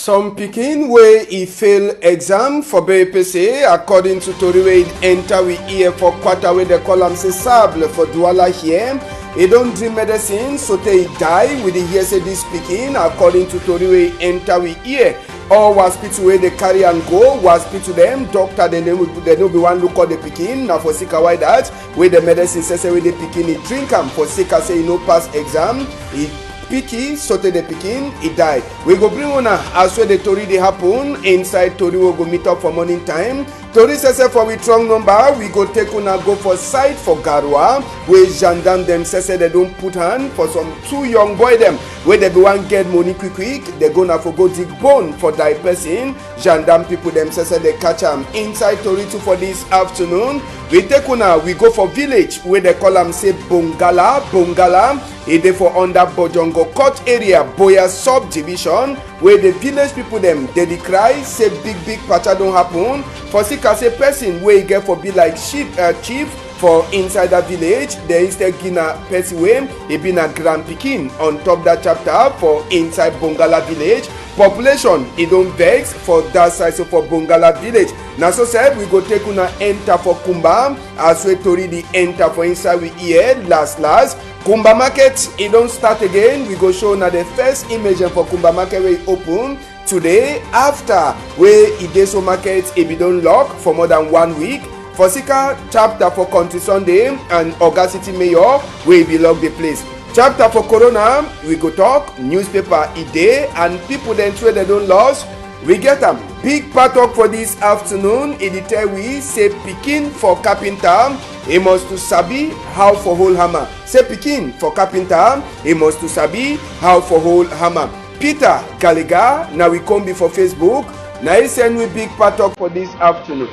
Some pikin wey e fail exam for BPC according to tori wey enter we ear for quarter wey dey call am say sable for Douala here. E don drink medicine sotey e die. We dey hear say dis pikin according to tori wey enter we ear. All hospital wey dey carry am go, hospital dem, doctor dem no be wan look at the pikin. Na for sika why that wey the medicine say wey the pikin e drink am for sika say e no pass exam. E picky sotey the pikin e die. We go bring una as wey the tori dey happen inside tori we go meet up for morning time. Tori say for we strong number we go take una go for side for Garwa wey gendarme dem say they don put hand for some two young boy dem wey they be wan get money quick. They go na for go dig bone for die person. Gendarme people dem say they catch am inside tori too for this afternoon. We take una we go for village wey they call am say Bongala. E dey for under Bojongo Court area, Boya subdivision, where the village people dem dey cry say big pacha don happen. For sika say person wey get for be like chief for inside that village, there instead gina person wey e be na grand pikin on top that chapter for inside Bongala village. Population e don vex for that side, so for Bongala village. Na so said we go take una enter for Kumba as we tori the enter for inside we ear last. Kumba market e don start again. We go show na the first image for Kumba market wey open today after wey Ideso market e be don lock for more than 1 week. For sika chapter for Country Sunday and Oga City Mayor wey be lock the place. Chapter for Corona we go talk newspaper e dey and people dem wey they don lost. We get am big part talk for this afternoon. E dey tell we say pikin for carpenter e must to sabi how for hold hammer. Say pikin for carpenter e must to sabi how for hold hammer. Peter Gallagher na we come before Facebook. Na he send we big part talk for this afternoon.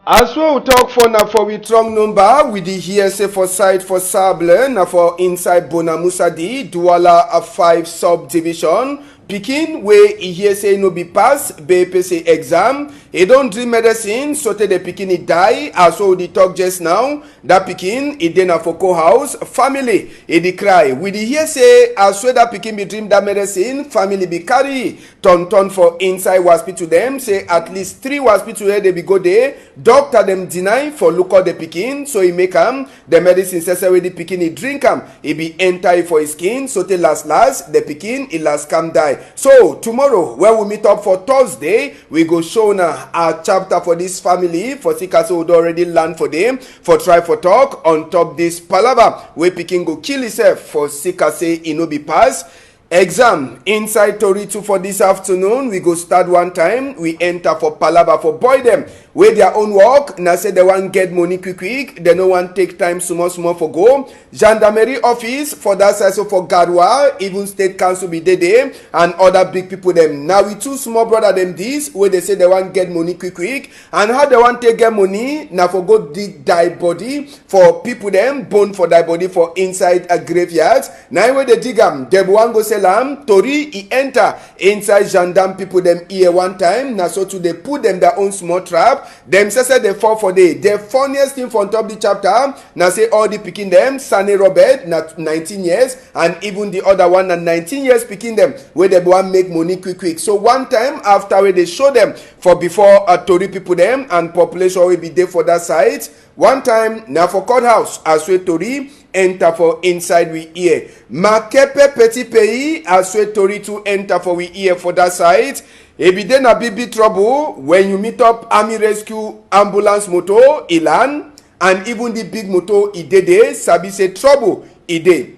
As we talk for na for we strong number, we dey hear say for side for Sable na for inside Bonamusadi, Douala 5 subdivision. Pikin wey e hear say no be pass BPC exam, e don drink medicine sotey the pikin e die. As we dey talk just now, that pikin e dey na for co-house. Family e dey cry. We dey hear say as wey that pikin be drink that medicine, family be carry turn for inside hospital dem. Say at least 3 hospital where they be go there. Doctor dem deny for look at the pikin, so e make am the medicine say wey the pikin e drink am, e be enter for his skin sotey last the pikin e last come die. So tomorrow when we meet up for Thursday, we go show na our chapter for this family for sika so we already learn for them for try for talk on top this palava wey pikin go kill himself for sika say e no be pass exam. Inside tori 2 for this afternoon, we go start one time. We enter for palava for boy them wey their own work na say they wan get money quick. They no wan take time small for go. Gendarmerie office for that side, so for Garwa, even state council be there and other big people them. Now we two small brother them this where they say they wan get money quick and how they wan take get money na for go dig die body for people them, bone for die body for inside a graveyard. Now where they dig am, they wan go sell am. Tori e enter inside gendarme people them ear one time. Na so to they put them their own small trap. Them say they fall for day. The funniest thing from top the chapter na say all the pikin them, Sani Robert na 19 years and even the other one na 19 years pikin them where they wan make money quick. So one time after where they show them for before Tori people them and population will be there for that side. One time na for courthouse as we Tori enter for inside we ear. Makepe Petit Pays as we Tori to enter for we ear for that side. E be dey na big trouble when you meet up army rescue ambulance motor Ilan and even the big motor e dey there. Sabi say trouble e dey.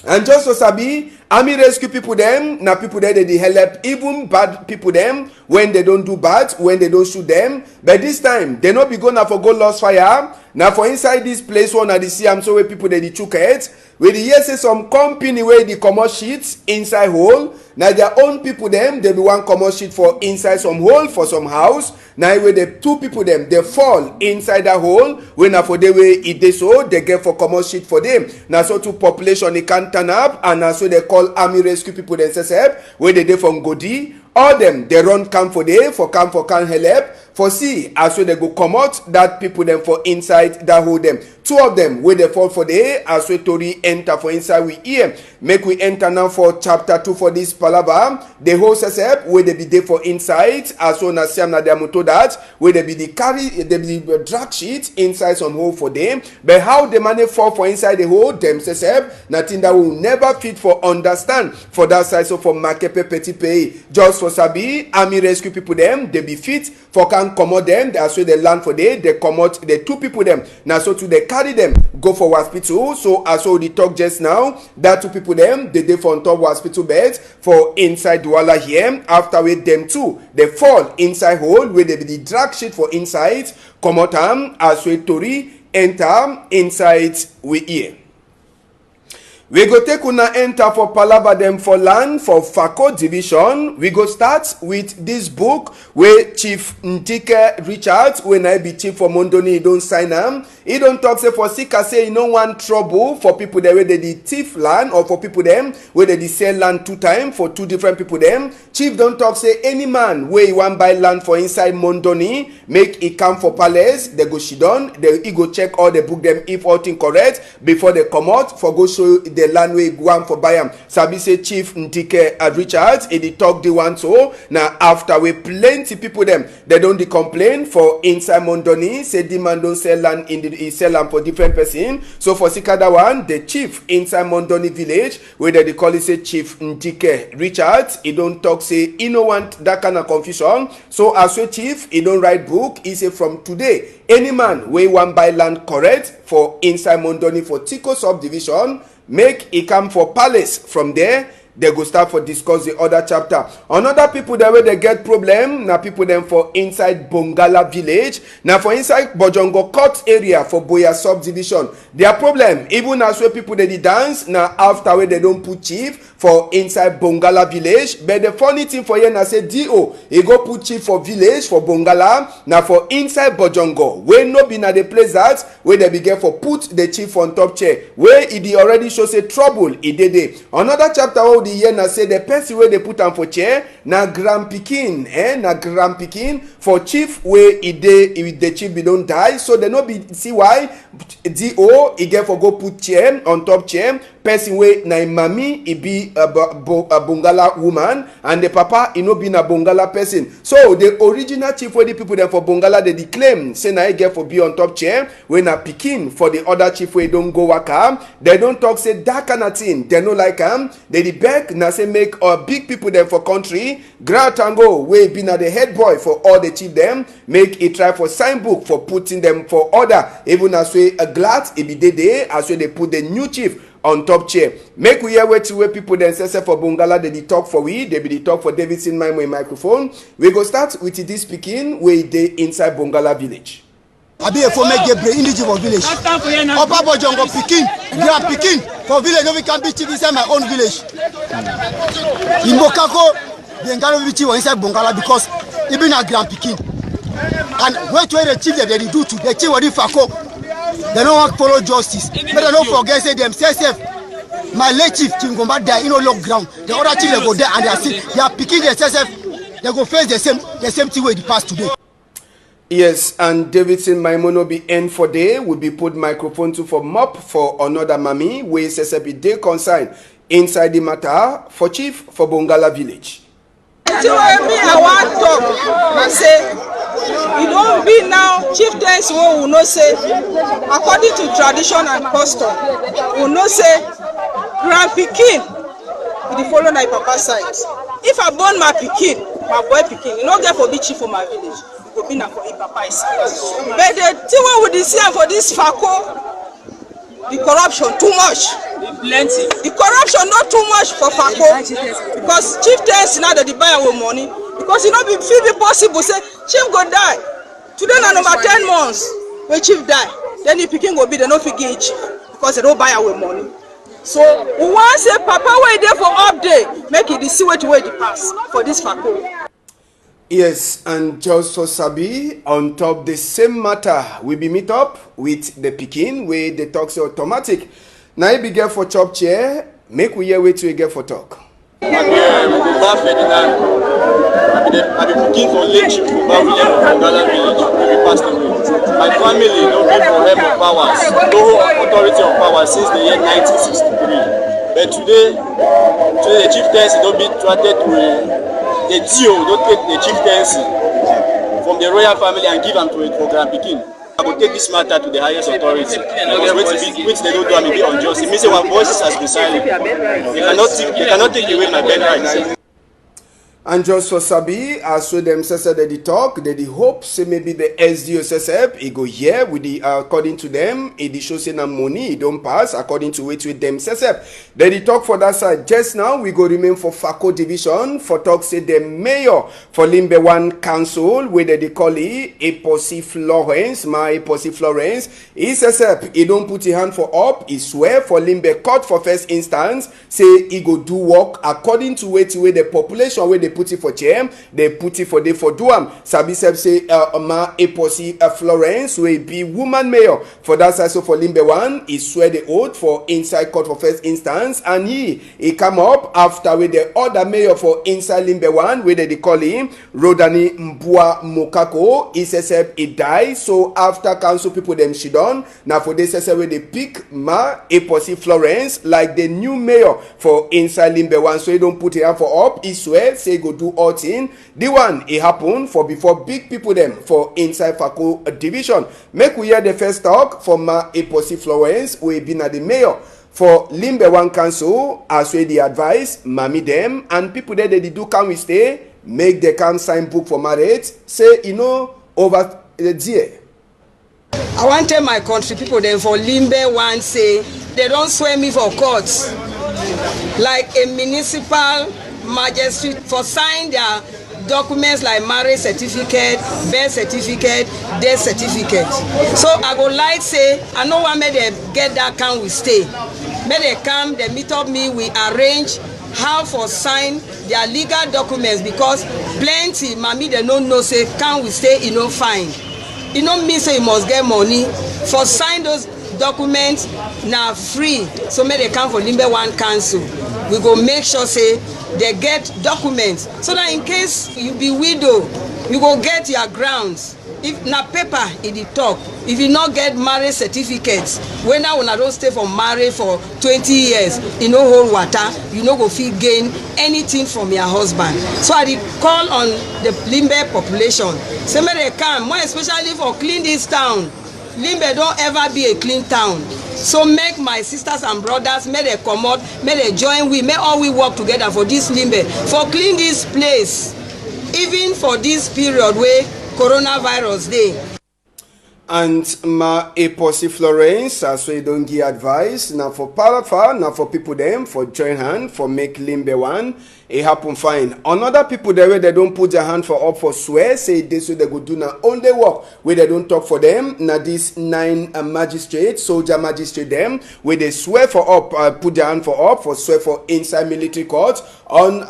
And just so sabi army rescue people them na people there they help even bad people them when they don't do bad, when they don't shoot them. But this time they no be gonna for go lost fire. Now for inside this place one at the CM so where people they chook heads. We dey hear say some company where the comot sheets inside hole. Now their own people them they be one comot sheet for inside some hole for some house. Now where the 2 people them they fall inside that hole. When na for the way it dey so they get for comot sheet for them. Now so to population they can't turn up and now so they call army rescue people themselves where they dey from Godi All them they run camp for day for camp for can help for see as well they go comot that people them for inside that hold them. Two of them wey dey fall for day as well tori enter for inside we ear. Make we enter now for chapter 2 for this palaver. The whole sesep wey dey be dey for inside as well na siam na their motor that wey dey be the carry dey be the drag sheet inside some hole for them. But how the money fall for inside the hole them sesep na thing that will never fit for understand for that side. So for Makepe Petit Pay just for sabi army rescue people them they be fit for can comot them as well they land for day they comot the two people them now so to they carry them go for hospital. So as well the talk just now that two people them they for on top hospital beds for inside Douala here after with them two they fall inside hole where they be the drag sheet for inside comot am as well tori enter inside we here. We go take una enter for palava them for land for Fako division. We go start with this book where Chief Ntike Richard, when I be chief for Mondoni, he don't sign am. He don't talk say for Sika say he no want trouble for people there where they the thief land or for people them where they the sell land 2 times for 2 different people them. Chief don't talk say any man where he want buy land for inside Mondoni, make it come for palace, they go shidon, he go check all the book them if all thing correct before they come out for go show the land way go am for buy am. Sabi say Chief Ntike Richards he dey talk the one so now after we plenty people them they don't dey complain for inside Mondoni say the man don't sell land in the he sell land for different person. So for Sikada one the chief inside Mondoni village where they call it say Chief Ntike Richards he don't talk say he no want that kind of confusion. So as a chief he don't write book he say from today any man wey want buy land correct for inside Mondoni for Tiko subdivision make it come for palace. From there they go start for discuss the other chapter. Another people that way they get problem now people them for inside Bongala village now for inside Bojongo court area for Boya subdivision their problem even as where people they dance now after where they don't put chief for inside Bongala village. But the funny thing for here now say DO he go put chief for village for Bongala now for inside Bojongo where no be na the place that where they begin for put the chief on top chair where he already show say trouble he did. Another chapter the year na say the person where they put am for chair na Grand Pikin na Grand Pikin for chief where he dey if the chief be don't die so they no be see why DO he get for go put chair on top chair person where na mami he be a Bongala woman and the papa he no be na Bongala person. So the original chief where the people them for Bongala they claim say na he get for be on top chair when na Pikin for the other chief where don't go waka they don't talk say that kind of thing they no like they the na say make big people them for country Gratango wey be na the head boy for all the chief them make it try for sign book for putting them for order even as way a glad it be day as way they put the new chief on top chair. Make we hear where people then say for Bongala they talk for we they be the talk for Davidson my microphone. We go start with this speaking where they inside Bongala village. Abi for make Gabriel indigene for village. Opa Bojongo Pikin, Grand Pikin for village. No we can be chief inside my own village. In Bokako, the Ngalo be chief inside Bongala because he been a Grand Pikin. And where the chief they do to the chief of the Fako, they don't want to follow justice. But they don't forget say themselves. My late chief Chingomba die in no lock ground. The other chief they go there and they are still they are picking themselves. They go face the same thing where the past today. Yes, and Davidson Maimono be end for day will be put microphone to for mop for another mami where says be day consign inside the matter for chief for Bongala village. I want to say you don't be now chieftains who will not say according to tradition and custom will not say Grand Pikin the follow my papa side. If I born my Pikin, my boy Pikin, you don't get for be chief for my village. Go be na for papa is. But the thing we dey see for this Fako, the corruption too much. Plenty. The corruption not too much for Fako because chieftains now that they buy our money because it not be feel be possible say chief go die today na number 10 months when chief die then the Pikin go be they no fit give chief because they don't buy our money. So we want say papa wey there for update make it the see way the pass for this Fako. Yes, and just for Sabi, on top the same matter, we be meet up with the Pikin where the talk say automatic. Now you be get for chop chair, make we hear wait till you get for talk. I be cooking for late Chief Buba William of Ogala village wey we passed away. My family no been for help of powers, no authority of power since the year 1963. But today the chieftaincy don be granted to the Dio don take the chieftaincy from the royal family and give am to it for Grand Pikin. I go take this matter to the highest authority because which they don't do am, e be unjust. It means our voices has been silent. They cannot take away my birthright. And just for Sabi, as with them said they talk, they hope say maybe the SDOSSF he go here with the according to them, it shows say na money it don't pass according to it with them SSF. They talk for that side. Just now we go remain for Fako division for talk say the mayor for Limbe 1 council where they call it Eposi Florence, my Eposi Florence. SSF he don't put his hand for up, he swear for Limbe court for first instance, say he go do work according to where the population where they put it for chair, they put it for they for doam. Sabi say ma Eposi Florence will be woman mayor for that side. So for Limbe 1, he swear the oath for inside court for first instance, and he come up after with the other mayor for inside Limbe 1 where they call him Rodani Mbua Mokako. He says he died. So after council people them she done. Now for this say where they pick ma Eposi Florence like the new mayor for inside Limbe 1. So he don't put it hand for up. He swear say go do all thing. The one it happened for before big people them for inside Fako division. Make we hear the first talk from ma Eposi Florence we been at the mayor for Limbe 1 council as we the advice mami them and people there they do come we stay make the come sign book for marriage say over the year. I want to tell my country people then for Limbe 1 say they don't swear me for courts like a municipal magistrate for sign their documents like marriage certificate, birth certificate, death certificate. So I go like say I know why make them get that can we stay. Make they come, they meet up me, we arrange how for sign their legal documents because plenty mami they don't know say can we stay e no fine. E no mean say you must get money for sign those documents na free. So make they come for Limbe 1 council. We go make sure say they get documents so that in case you be widow you go get your grounds. If na paper in the talk, if you not get marriage certificates when now una don't stay for marriage for 20 years you no hold water, you no go fit gain anything from your husband. So I call on the Limbe population say make they come more especially for clean this town. Limbe don't ever be a clean town. So make my sisters and brothers, may they come out, may they join we, may all we work together for this Limbe, for clean this place, even for this period where coronavirus day. And ma Eposi Florence, as we don't give advice, now for Parafa, now for people them, for join hand, for make Limbe 1, it happen fine. Another people there where they don't put their hand for up for swear, say this way they go do now only work, where they don't talk for them, now this 9 magistrates, soldier magistrate them, where they swear for up, put their hand for up, for swear for inside military court, on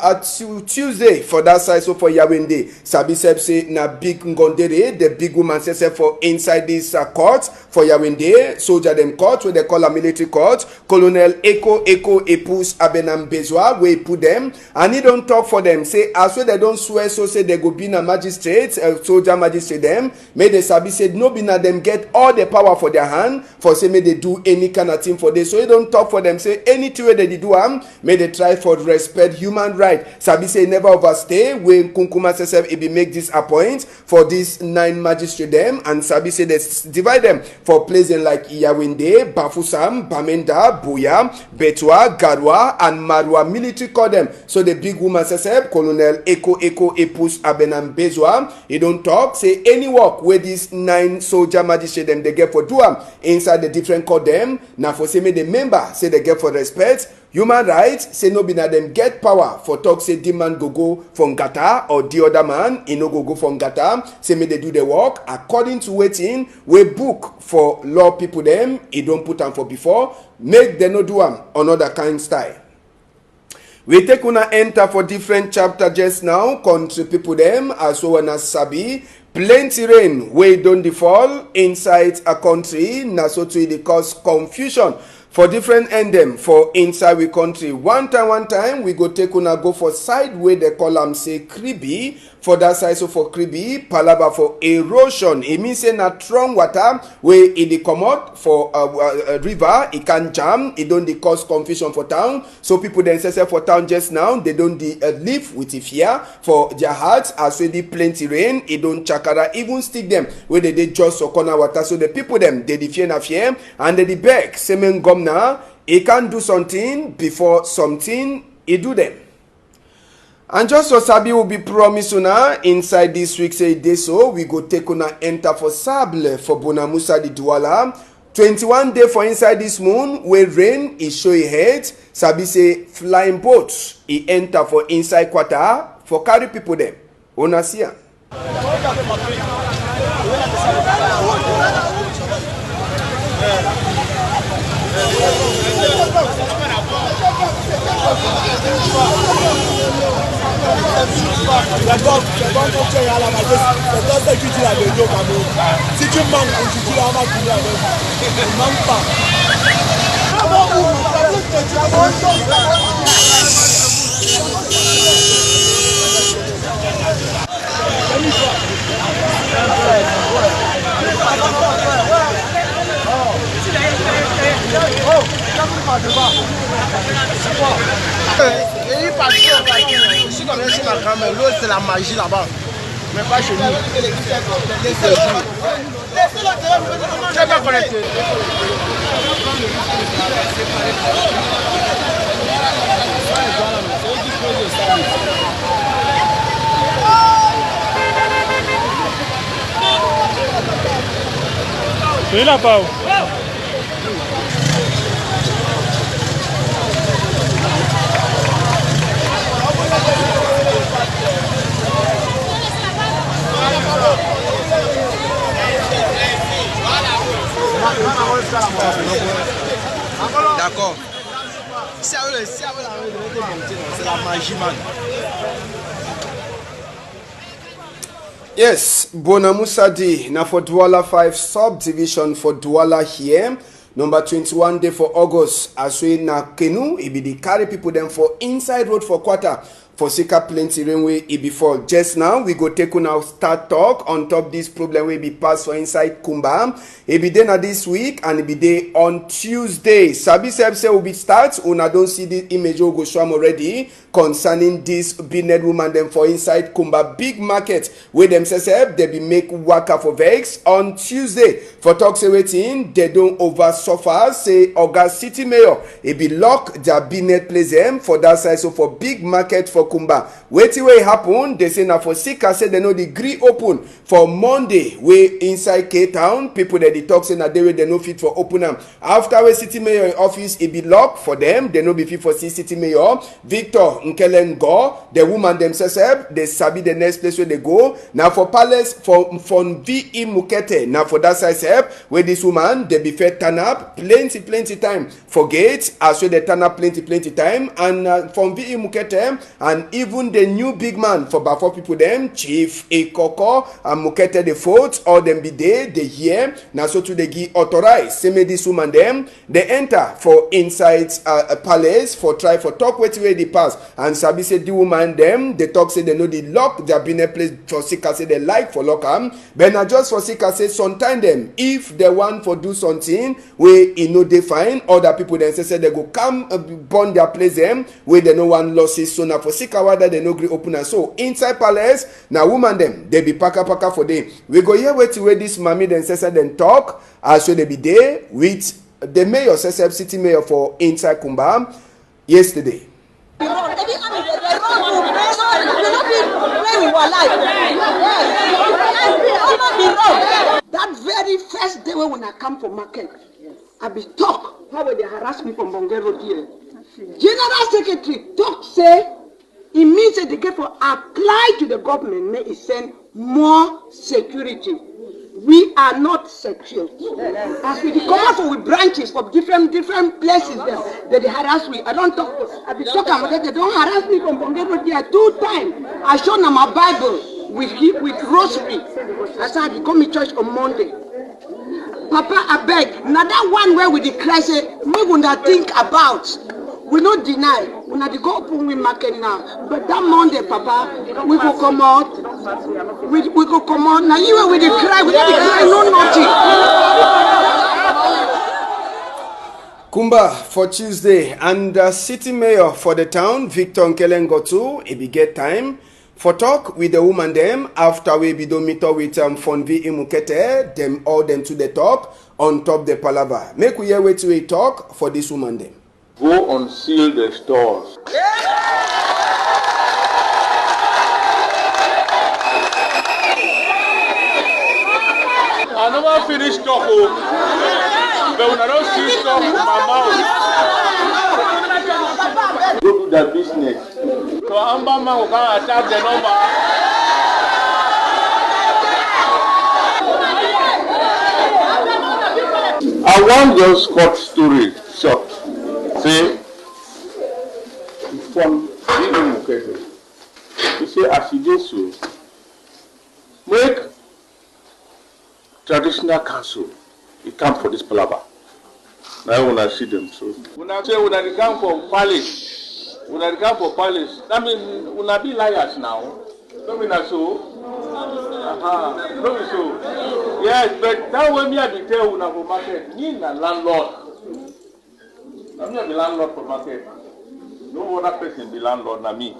Tuesday, for that side, so for Yawende, Sabi Seb say, na big ngondere, the big woman says for inside this court, for Yawende, soldier them court, where they call a military court, Colonel Eko Epus Abenam Bezwa, where he put them, and he don't talk for them, say, as well they don't swear, so say they go be na magistrate, soldier magistrate them, may the Sabi said, no be na them get all the power for their hand, for say, may they do any kind of thing for this, so he don't talk for them, say, anything where they do may they try for respect human right. Sabi say never overstay when Kunkuma says he be make this appoint for these 9 magistrate them, and Sabi say they divide them for places like Yawende, Bafusam, Bamenda, Buya, Betwa, Garwa, and Marwa military call them. So the big woman says Colonel Eko Epus Abenam Bezwa, he don't talk, say any work where these 9 soldier magistrate them they get for doam inside the different call them. Now for say me the member say they get for respect. Human rights say no be na them get power for talk say the man go from Gata or the other man he no go from Gata. Say me they do the work according to waiting we book for law people them. He don't put them for before. Make them no do them another kind style. We take una enter for different chapter just now. Country people them as well as Sabi. Plenty rain we don't fall inside a country. Na so to it cause confusion for different end them for inside we country. One time we go take una go for side where they call am say Kribi. For that side, so for Kribi, palaba for erosion. It means say na strong water where it dey comot for a river, it can jam, it don't dey cause confusion for town. So people then say for town just now, they don't dey live with the fear for their hearts as well the plenty rain, it don't chakara, even stick them where they just so corner water. So the people them they fear na fear and they beg, semen gomna, he can do something before something he do them. And just so Sabi will be promised una inside this week say day so we go take una enter for Sable for Bonamusa di Douala. 21 day for inside this moon where rain is show a head. Sabi say flying boats he enter for inside quarter for carry people them. Una see am. C'est la magie là-bas, mais pas chez nous. C'est pas connecté. C'est là-bas. D'accord. C'est la magie, man. Yes, Bonamusa di na for Douala 5 subdivision for Douala here. Number 21 day for August. As we na Kenu, it be the carry people them for inside road for quarter. For Sika plenty rainway it be fall. Just now we go take on our start talk on top this problem will be passed for inside Kumba. It be there this week and it be there on Tuesday. Sabi say will be start. Una don't see the image go show already concerning this business woman them for inside Kumba big market where them say they be make waka for vex on Tuesday. For talk say waiting they don't over suffer say August City Mayor it be lock their business place them for that side so for big market for Kumba. Wetin wey happen, they say na for Sika say they no degree open for Monday wey inside Cape Town. People that they talk say na day wey they no fit for open am. After wey city mayor office it be locked for them, they no be fit for see city mayor. Victor Nkelengo, the woman themselves they sabi the next place where they go. Now for palace for VE Mukete. Now for that side where this woman they be fed turn up plenty time for gate as well they turn up plenty time and from VE Mukete and even the new big man for Bafo people them Chief Ekoko and Mukete the fourth all them be there they hear now so to they give authorized say me this woman them they enter for inside a palace for try for talk with where they pass and sabi say the woman them they talk say they know they lock their been a place for Sika say they like for lock but not just for Sika say sometime them if they want for do something where you know they find other people then say they go come burn their place them where they no one losses so now for Sika whether they no agree open and so inside palace now woman them they be paka for them we go here wait where this mommy then say then talk as so they be there with the mayor city mayor for inside Kumba yesterday. That very first day when I come for market, I be talk how they harass me from Bongero here. General Secretary talk say it means that they get for apply to the government may it send more security. We are not secure. As we come out with branches from different places that they harass me. I don't talk. I be talking about that. They don't harass me from Bongero here 2 times. I show them my Bible with rosary. I said I come to church on Monday. Papa, I beg. Now that one where we declare say, me would think about. We not deny. We not go open with market now. But that Monday, Papa, we go come out. We go come out. Now you we declare. We don't declare no nothing. Kumba for Tuesday, and city mayor for the town, Victor Nkele Ngotu, it be get time for talk with the woman them after we be don't meet up with Fonvi Imukete, them all them to the talk on top the palaver. Make we hear wait to a talk for this woman them. Go unseal the stores. I never finish talking, but when I don't see stuff in my mouth, go do that business. So Amber man will come attack the number. I want just short story, short. Say, from Mukete, he say, as he did so, make traditional council, he come for this palaver. Now when I see them, so when I say when I come for palace, that means when I be liars now. Don't mean that so. Don't be so. Yes, but that way me I be tell when I go market, me na landlord. I'm not the landlord for market. No other person be landlord na me.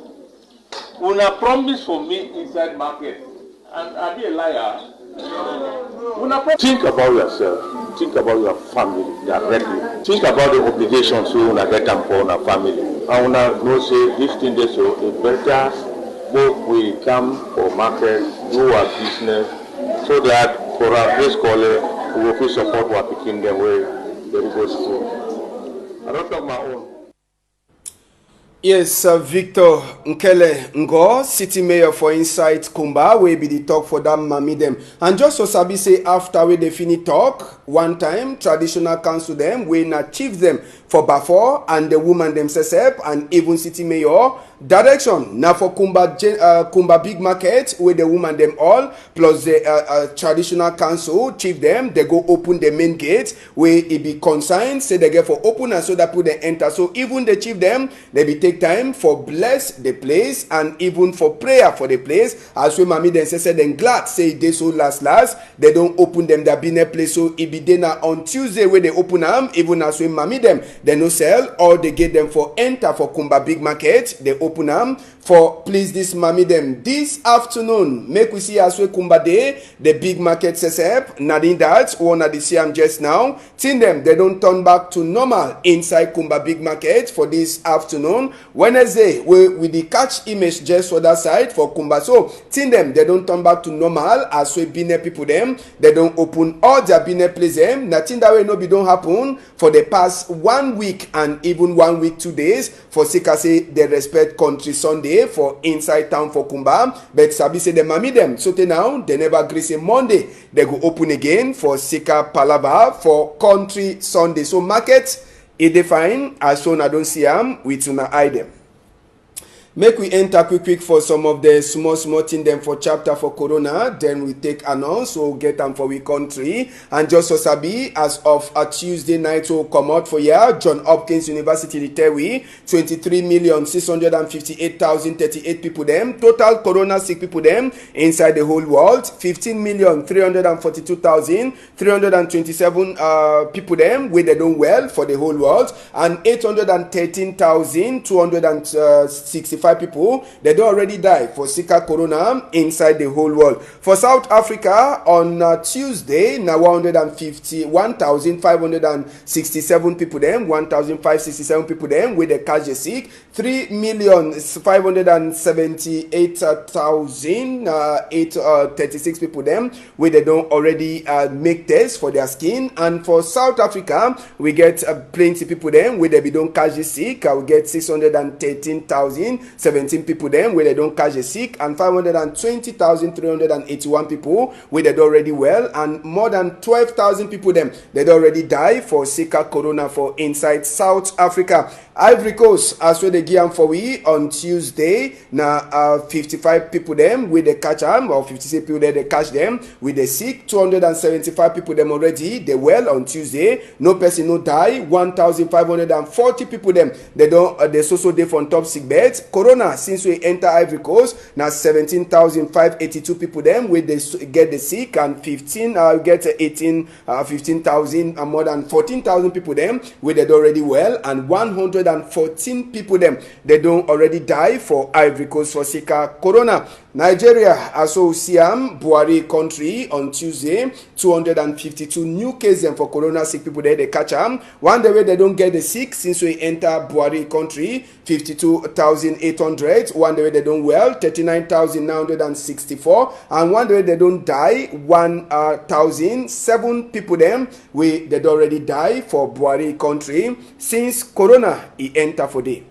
When I promise for me inside market, and I be a liar. Think about yourself. Think about your family directly. Think about the obligations you wanna get them for our family. I wanna know say this thing they so it better both we come for market, do our business, so that for our place caller we will support what picking them way they will go school. I don't talk my own. Yes, Victor Nkele Ngo, city mayor for Inside Kumba, will be the talk for that mami them. And just so Sabi say after we finish talk, one time, traditional council them, we achieve them for Bafor and the woman themselves and even city mayor direction. Now for Kumba big market, with the woman them all, plus the traditional council, chief them, they go open the main gate, where it be consigned, say they get for open and so that put they enter. So even the chief them, they be take time for bless the place and even for prayer for the place. As we mami then say then glad say they so last they don't open them that been a place. So it be dinner on Tuesday where they open them, even as we mami them they no sell or they get them for enter for Kumba big market, they open them for please this mami them this afternoon. Make we see as we Kumba day the big market says up nothing that one at the CM just now. Tin them they don't turn back to normal inside Kumba big market for this afternoon. Wednesday, we the catch image just for that side for Kumba. So, tin them, they don't turn back to normal as we bine people them. They don't open all their bine place them. Nothing that way no be don't happen for the past 1 week and even 1 week, 2 days for Sika say they respect country Sunday for inside town for Kumba. But Sabi say the mami them. So now, they never agree say Monday. They go open again for Sika Palava for country Sunday. So market it define as soon I don't see them with una item. Make we enter quick for some of the small thing them for chapter for Corona. Then we take announce so get them for we country. And just so sabi as of a Tuesday night will come out for year John Hopkins University Litewi 23,658,038 people them. Total Corona sick people them inside the whole world 15,342,327 people them where they don't well for the whole world and 813,265 people they don't already die for Sika Corona inside the whole world. For South Africa on Tuesday now 151,567 people them 1,567 people them with the cash sick 3,578,836 people them where they don't already make tests for their skin. And for South Africa we get plenty people them where they be don't cash sick we get 613,000 17 people them where they don't catch the sick, and 520,381 people where they already well, and more than 12,000 people them they already die for Zika corona for inside South Africa. Ivory Coast as well they give for we on Tuesday. Now 55 people them with the catch them, or 56 people there they catch them with the sick. 275 people them already they well on Tuesday. No person no die. 1,540 people them they don't they so they on top sick beds. Corona since we enter Ivory Coast now 17,582 people them with they get the sick, and 15,000 and more than 14,000 people them with they already well, and 114 people them they don't already die for Ivory Coast for Zika corona. Nigeria also Siam Buhari country on Tuesday 252 new cases for corona sick people there they catch them. One day way they don't get the sick since we enter Buhari country 52,800. One day they don't well 39,964, and one day they don't die 1,007 people them we they already die for Buhari country since corona enter for day.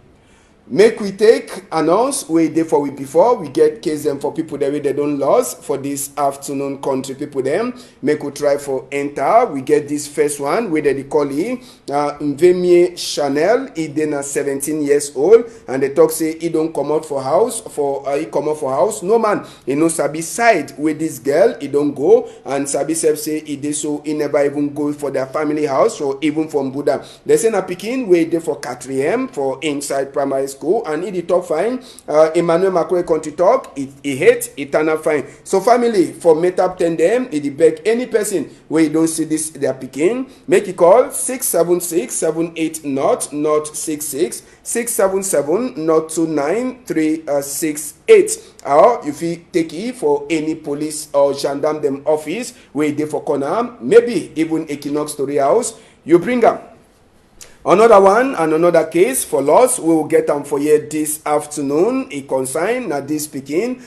Make we take announce we dey for we before we get case them for people that way they don't lose for this afternoon country people them. Make we try for enter. We get this first one where they call it Mvemie Chanel. He then 17 years old, and they talk say he don't come out for house he come out for house. No man, he no sabi side with this girl. He don't go, and sabi self say he did so he never even go for their family house or even from Buddha. They say na Pikin where they for 4 for inside primary school, and in the top fine Emmanuel Macron country talk he hate eternal fine. So family for metap 10 them he beg any person where you don't see this their Pikin, make it call 676-780-66 677-029-368, or if you take it for any police or gendarme them office where they for corner, maybe even Equinox Story House, you bring them. Another one and another case for loss we will get them for here this afternoon. A consign na this Pikin.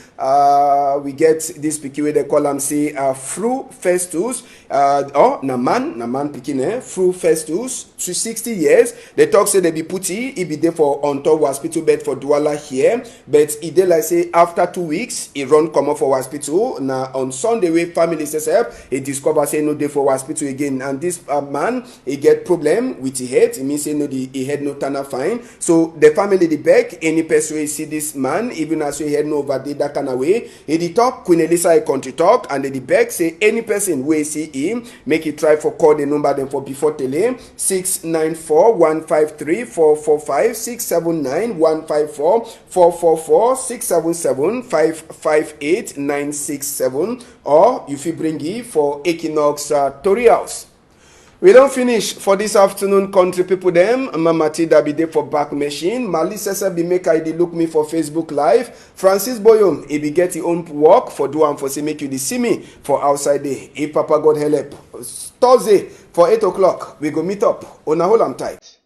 We get this Pikin where they call them say Fru Festus. Na man Pikin Fru Festus to 60 years. They talk say they be putty. He be there for on top hospital bed for Douala here, but he dey like say after 2 weeks he run come up for hospital. Now on Sunday way family says help he discover say no day for hospital again, and this man he get problem with his head. Means say no he had no turn fine. So the family the beg any person wey see this man, even as he had no over that kind of way, he the talk Queen Elisa country talk, and the beg say any person wey see him make it try for call the number them for before tele 694-153-445 679-154-444 677-558-967, or if you bring it for Equinox Story House. We don't finish for this afternoon country people them. Mama Tida be there for back machine. Malisa be make ID look me for Facebook Live. Francis Boyom he be get his own work for do and for say make you the see me for outside day. If Papa God help Thursday for 8 o'clock we go meet up on a whole tight.